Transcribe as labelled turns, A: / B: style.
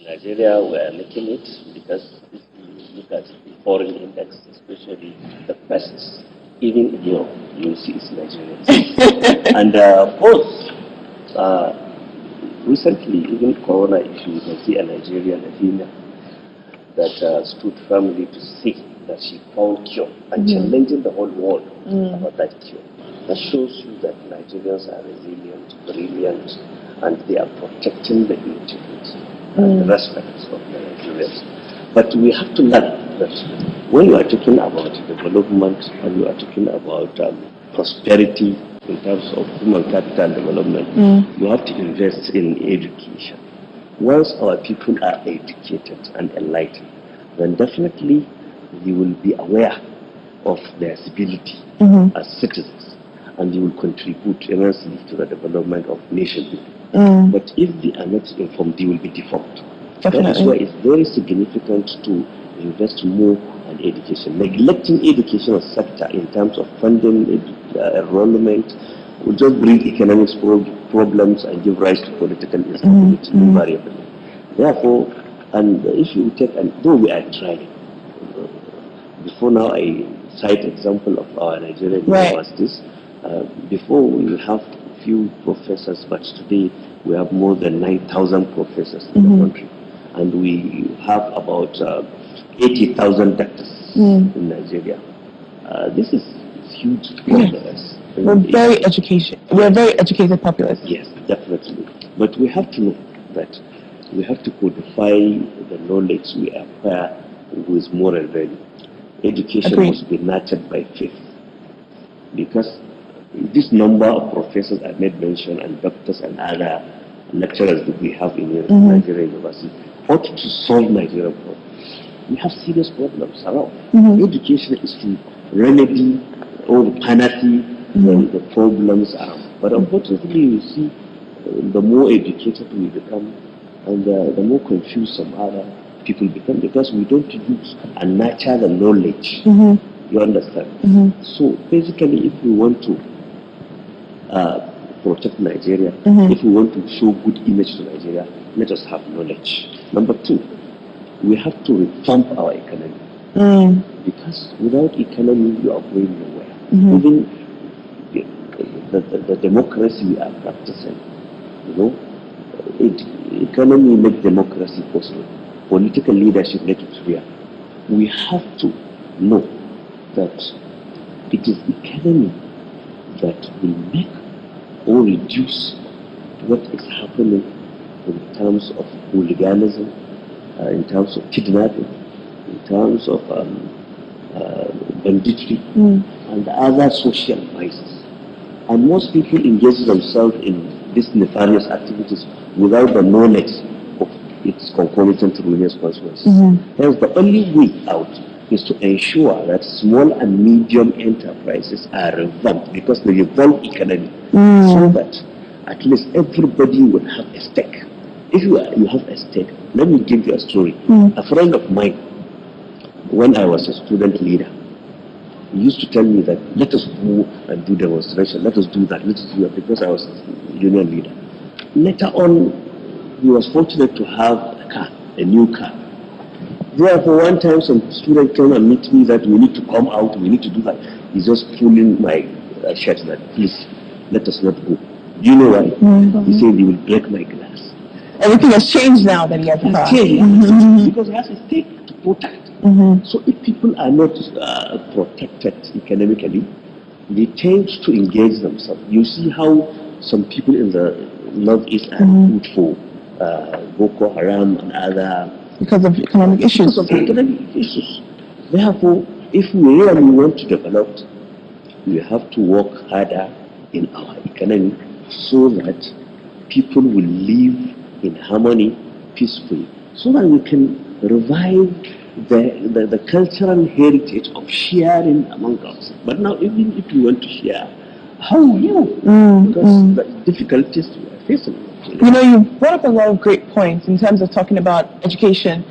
A: Nigeria, we are making it because if you look at the foreign index, especially the best, even in Europe, you will see it's Nigerians. And both, uh, recently, even Corona issue, you can see a Nigerian, a female, that stood firmly to say that she found cure and challenging the whole world about that cure. That shows you that Nigerians are resilient, brilliant, and they are protecting the integrity and the respect of the Nigerians. But we have to learn that when you are talking about development and you are talking about prosperity in terms of human capital development, you have to invest in education. Once our people are educated and enlightened, then definitely you will be aware of their civility as citizens, and you will contribute immensely to the development of nation building. But if they are not informed, they will be deformed. That is why it's very significant to invest more on education. Neglecting educational sector in terms of funding, enrollment, will just bring economic problems and give rise to political instability invariably. Therefore, and if you take, and though we are trying, before now I cite example of our Nigerian universities. Before we have few professors, but today we have more than 9,000 professors in the country, and we have about 80,000 doctors in Nigeria. This is huge progress.
B: We're very educated populace.
A: Yes, definitely. But we have to know that we have to codify the knowledge we acquire with moral value. Education must be nurtured by faith, because this number of professors I made mention and doctors and other lecturers that we have in Nigerian university ought to solve Nigerian problems. We have serious problems around. Education is to remedy all the penalty the problems around. But unfortunately, you see, the more educated we become, and the more confused some other people become, because we don't use and nurture the knowledge. You understand? So basically, if we want to protect Nigeria, if we want to show good image to Nigeria, let us have knowledge. Number two, we have to revamp our economy, because without economy you are going nowhere. Even the democracy we are practicing, economy makes democracy possible. Political leadership makes it real. We have to know that it is economy that will make or reduce what is happening in terms of hooliganism, in terms of kidnapping, in terms of banditry, and other social vices. And most people engage themselves in these nefarious activities without the knowledge of its concomitant ruinous consequences. Hence, the only way out is to ensure that small and medium enterprises are revamped, because they revolve economy, so that at least everybody will have a stake. If you have a stake, let me give you a story. A friend of mine, when I was a student leader, he used to tell me that let us go and do demonstration, let us do that, because I was a union leader. Later on, he was fortunate to have a car, a new car. Therefore, one time some student came and meet me that we need to come out, we need to do that. He's just pulling my shirt that, please, let us not go. Do you know why? He said he will break my glass.
B: Everything has changed now that he has a car.
A: Because he has a stake to protect. So if people are not protected economically, they tend to engage themselves. You see how some people in the northeast are good for Boko Haram and other,
B: because of economic issues.
A: Therefore, if we really want to develop, we have to work harder in our economy so that people will live in harmony, peacefully, so that we can revive the cultural heritage of sharing among us. But now, even if we want to share, how will you? Because the difficulties we are facing.
B: You brought up a lot of great points in terms of talking about education.